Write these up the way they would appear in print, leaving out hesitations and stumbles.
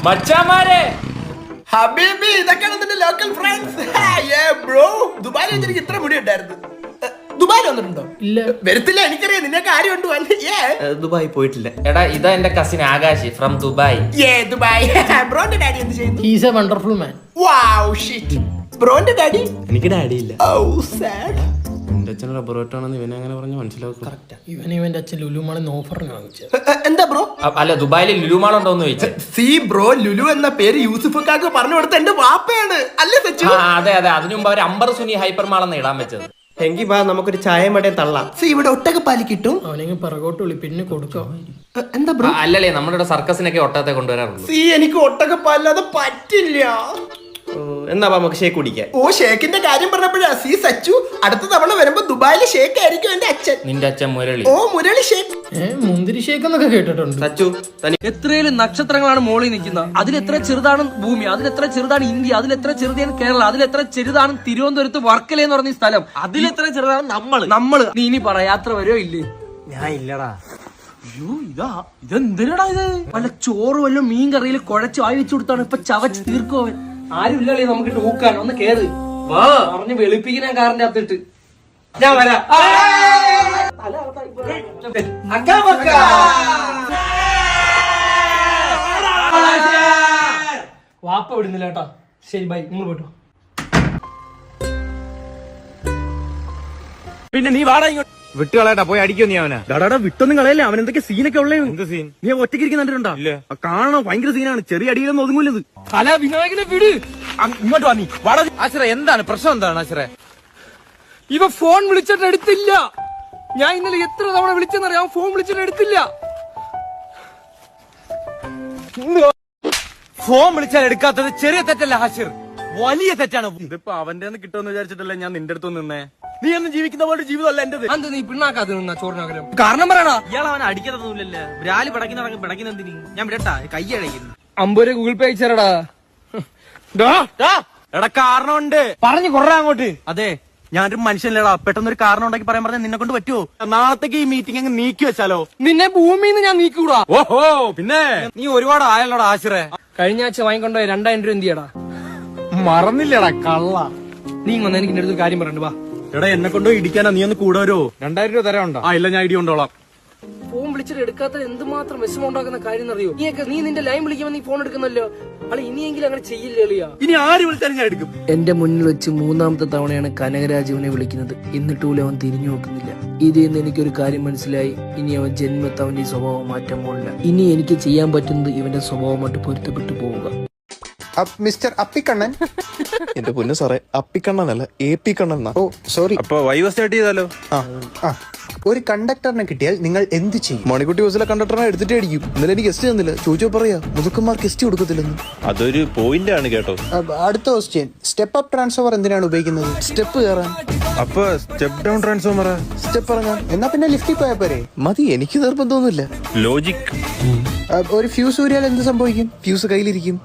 മച്ചാമാരെ ഹബീബി, ഇതൊക്കെയാണ് നിന്റെ ലോക്കൽ ഫ്രണ്ട്സ്. ബ്രോ, ദുബായിൽ വെച്ചിട്ട് ഇത്ര മുടി ഉണ്ടായിരുന്നു. ദുബായിൽ വന്നിട്ടുണ്ടോ? ഇല്ല. വരത്തില്ല, എനിക്കറിയാം. നിന്നെ കാര്യം ഉണ്ട്. ദുബായി പോയിട്ടില്ല. എടാ, ഇതാ എന്റെ cousin Akash from Dubai. Dubai. ബ്രോന്റെ ഡാഡി എന്ത് ചെയ്യുന്നു? He's a wonderful man. Wow shit. ബ്രോന്റെ ഡാഡി? എനിക്ക് ഡാഡി ഇല്ല. സാഡ്. എന്റെ അച്ഛൻ റബ്ബറോട്ടാണെന്ന് ഇവനെ അങ്ങനെ പറഞ്ഞ് മനസ്സിലാക്കും. ഇവന്റെ അച്ഛൻ ലുലുമാളെന്ന് ഓഫറിന് വാങ്ങിച്ചത്. എന്താ ബ്രോ? അല്ല, ദുബായിൽ ലുലുമാൾ ഉണ്ടോന്ന് ചോദിച്ചേ. സി ബ്രോ, ലുലു എന്ന പേര് യൂസുഫക്കാക്ക് പറഞ്ഞു കൊടുത്ത എന്റെ വാപ്പയാണ് അല്ലേ സച്ചു? അതെ അതെ, അതിനു മുമ്പ് അവർ അമ്പർ സുനി ഹൈപ്പർ മാളെന്ന് ഇടാൻ വെച്ചത്. എങ്കിൽ വാ, നമുക്കൊരു ചായ മടേ തള്ളാം. സി, ഇവിടെ ഒട്ടകപ്പാലി കിട്ടും. അവനെങ്കിൽ പിറകോട്ട് വിളി, പിന്നെ കൊടുക്കാം. എന്താ ബ്രോ? അല്ലല്ലേ, നമ്മുടെ ഇവിടെ സർക്കസിനൊക്കെ ഒട്ടകത്തെ കൊണ്ടുവരാറുള്ളൂ. സി, എനിക്ക് ഒട്ടകപ്പാലില്ലാതെ പറ്റില്ല. എന്നാ നമുക്ക് ഷേക്ക് കുടിക്കാൻ. ഓ, ഷേക്കിന്റെ കാര്യം പറഞ്ഞപ്പോഴാ സി സച്ചു, അടുത്ത തവണ വരുമ്പോ ദുബായിലെ ഷേക്ക് ആയിരിക്കും എന്റെ അച്ഛൻ. നിന്റെ അച്ഛൻ മുരളി. ഓ, മുരളി ഷേക്ക്. മുന്തിരി ഷേക്ക് എന്നൊക്കെ കേട്ടിട്ടുണ്ട്. സച്ചു, എത്രയും നക്ഷത്രങ്ങളാണ് മോളിൽ നിൽക്കുന്നത്. അതിലെത്ര ചെറുതാണ് ഭൂമി, അതിലെത്ര ചെറുതാണ് ഇന്ത്യ, അതിലെത്ര ചെറുതാണ് കേരളം, അതിലെത്ര ചെറുതാണ് തിരുവനന്തപുരത്ത് വർക്കല എന്ന് പറഞ്ഞ സ്ഥലം, അതിലെത്ര ചെറുതാണ് നമ്മള്. നീ ഇനി പറ, യാത്ര വരുമോ ഇല്ലേ? ഞാൻ ഇല്ലടാ. അയ്യോ, ഇതെന്തിനാടാ ഇത്? വല്ല ചോറ് വല്ല മീൻ കറിയിൽ കുഴച്ച് ആയി വെച്ചു കൊടുത്താണ് ഇപ്പൊ ചവച്ച് തീർക്കോ അവൻ. ആരും ഇല്ലല്ലേ നമുക്ക് ഊക്കാൻ. ഒന്ന് കേറ് വാ, പറഞ്ഞ് വെളുപ്പിക്കുന്ന കാറിന്റെ അകത്തിട്ട് ഞാൻ വരാം. വാപ്പ വിടുന്നില്ല കേട്ടോ. ശരി, ബൈ, നിങ്ങൾ പോട്ടോ. പിന്നെ നീ വാടാ ഇങ്ങോട്ട്. വിട്ടുകളയട്ടാ, പോയി അടിക്കോ നീ അവനെ. ഡാടാ, വിട്ടൊന്നും കളയല്ലേ. അവൻ എന്തൊക്കെ സീനൊക്കെ ഉള്ളേ. എന്ത് സീൻ? നീ ഒറ്റയ്ക്ക് ഇരിക്കുന്നുണ്ടോ? കാണണോ? ഭയങ്കര സീനാണ്. ചെറിയ അടിയിലൊന്നും ഒതുങ്ങൂലത്. അല വിനായകനെ വിട്. ഇങ്ങോട്ട് വാ നീ. വാടാ. ആശ്രയ, എന്താണ് പ്രശ്നം? എന്താണ് ആശ്രയ? ഇവ ഫോൺ വിളിച്ചിട്ട് എടുത്തില്ല. ഞാൻ ഇന്നലെ എത്ര തവണ വിളിച്ചെന്നറിയാം, ഫോൺ വിളിച്ചിട്ട് എടുത്തില്ല. ഫോൺ വിളിച്ചാൽ എടുക്കാത്തത് ചെറിയ തെറ്റല്ല ഹാഷിർ, വലിയ തെറ്റാണ്. ഇതിപ്പോ അവന്റെ കിട്ടുമെന്ന് വിചാരിച്ചിട്ടല്ലേ ഞാൻ നിന്റെ അടുത്ത് നിന്നേ. നീ എന്ന് ജീവിക്കുന്ന പോലെ ജീവിതമല്ല എന്റേത്. അത് നീ പിണ്ണാക്കാതെ നിന്നാ ചോറിനകരം. കാരണം പറയണ. ഇയാൾ അവനെ അടിക്കുന്നതൊന്നുമില്ലല്ലേ. ബ്രാലി പിടയ്ക്കുന്നതിന് ഞാൻ വിടട്ടാ, കൈ അടയ്ക്കുന്നു. 50 രൂപ ഗൂഗിൾ പേ അയച്ചാരടാ. എടാ, കാരണമുണ്ട്. പറഞ്ഞു കൊറ അങ്ങോട്ട്. അതെ, ഞാനൊരു മനുഷ്യനല്ലേടാ. പെട്ടെന്നൊരു കാരണം ഉണ്ടാക്കി പറയാൻ പറഞ്ഞാൽ നിന്നെ കൊണ്ട് പറ്റുമോ? നാളത്തേക്ക് ഈ മീറ്റിംഗ് അങ്ങ് നീക്കി വെച്ചാലോ? നിന്നെ ഭൂമിന്ന് ഞാൻ നീക്കൂടാ. ഓഹോ, പിന്നെ നീ ഒരുപാട് ആയല്ലോടാ ആശ്രയ. കഴിഞ്ഞ ആഴ്ച വാങ്ങിക്കൊണ്ടോ 2000 രൂപ എന്ത് ചെയ്യടാ? മറന്നില്ലടാ കള്ള. നീ വന്ന് എനിക്ക് എന്റെ അടുത്ത് കാര്യം പറയണ്ട. വാ. എടാ, എന്നെ കൊണ്ടോ ഇടിക്കാനാ. നീ ഒന്ന് കൂടെ വരുമോ? 2000 രൂപ തരാനുണ്ടോ? ആ, ഇല്ല, ഞാൻ ഇടി കൊണ്ടോളാം. ഫോൺ വിളിച്ചിട്ട് എടുക്കാത്ത എന്തുമാത്രം വിഷമം ഉണ്ടാക്കുന്ന കാര്യം അറിയോ? നീ നിന്റെ ലൈൻ വിളിക്കുമ്പോ നീ ഫോൺ എടുക്കുന്നല്ലോ. അളി, ഇനിയെങ്കിലും അങ്ങനെ ചെയ്യില്ലേ അളിയാ? ഇനി ആര് വിളിച്ചാലും ഞാൻ എടുക്കും. എന്റെ മുന്നിൽ വെച്ച് 3ാമത്തെ തവണയാണ് കനകരാജുവിനെ വിളിക്കുന്നത്. എന്നിട്ട് പോലും അവൻ തിരിഞ്ഞു നോക്കുന്നില്ല. ഇതിൽ നിന്ന് എനിക്കൊരു കാര്യം മനസ്സിലായി. ഇനി അവൻ ജന്മത്ത് അവന്റെ ഈ സ്വഭാവം മാറ്റാൻ പോകില്ല. ഇനി എനിക്ക് ചെയ്യാൻ പറ്റുന്നത് ഇവന്റെ സ്വഭാവമായിട്ട് പൊരുത്തപ്പെട്ടു പോവുക. മിസ്റ്റർ അപ്പിക്കണ്ണൻ. എന്റെ പൊന്നു സാറേ, അപ്പിക്കണ്ണനല്ല, AP കണ്ണൻ. ഓ സോറി. അപ്പൊ വൈവ സ്റ്റാർട്ട് ചെയ്താലോ? ഒരു കണ്ടക്ടറിനെ കിട്ടിയാൽ നിങ്ങൾ എന്ത് ചെയ്യും? മണിക്കുട്ടി ബസ്സിലെ കണ്ടക്ടറിനെ എടുത്തിട്ട് അടിക്കും. ഇന്നലെ എനിക്ക് ഗസ്റ്റ് തന്നില്ല. ചോദിച്ചോ പറയാ, മുതുക്കന്മാർ ഗസ്റ്റ് കൊടുക്കത്തില്ലെന്ന്. അതൊരു പോയിന്റ് ആണ് കേട്ടോ. അടുത്ത ക്വസ്റ്റ്യൻ, സ്റ്റെപ്പ് അപ്പ് ട്രാൻസ്ഫോമർ എന്തിനാണ് ഉപയോഗിക്കുന്നത്? സ്റ്റെപ്പ് കയറാൻ. അപ്പൊ സ്റ്റെപ്പ് ഡൗൺ ട്രാൻസ്ഫോമർ, സ്റ്റെപ്പ് ഇറങ്ങാൻ. എന്നാ പിന്നെ ലിഫ്റ്റിൽ പോയാൽ പോരെ? മതി, എനിക്ക് നിർബന്ധമൊന്നുമില്ല. ലോജിക്. ഒരു ഫ്യൂസ് ഊരിയാൽ എന്ത് സംഭവിക്കും? ഫ്യൂസ് കയ്യിലിരിക്കും.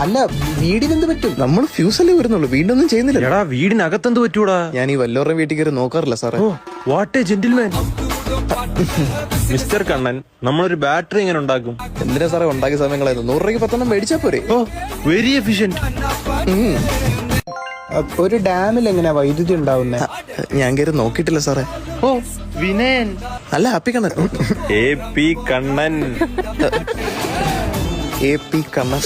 അല്ല, വീടിന് എന്ത് പറ്റും? നമ്മൾ ഫ്യൂസ് അല്ലേ വരുന്നുള്ളൂ, വീണ്ടൊന്നും ചെയ്യുന്നില്ല. എടാ, വീടിനകത്ത് എന്ത് പറ്റൂടാ? ഞാൻ ഈ വല്ലോരുടെ വീട്ടിൽ കയറി നോക്കാറില്ല സാറേ. What A gentleman. Mister Kannan, നമ്മളൊരു ബാറ്ററി എങ്ങനെ ഉണ്ടാക്കും? എന്തിനാ സാറേ ഉണ്ടാക്കിയ സമയങ്ങളായിരുന്നു? 100 രൂപയ്ക്ക് 10 മേടിച്ചാ പോരെ? ഓ, വെരി എഫിഷ്യന്റ്. ഒരു ഡാമിൽ എങ്ങനെയാ വൈദ്യുതി ഉണ്ടാവുന്നത്? ഞാൻ കയറി നോക്കിയിട്ടില്ല സാറേ. ഓ, വിനയൻ. അല്ല, അപ്പിക്കണ്ണൻ. AP കണ്ണൻ. AP കണ്ണൻ.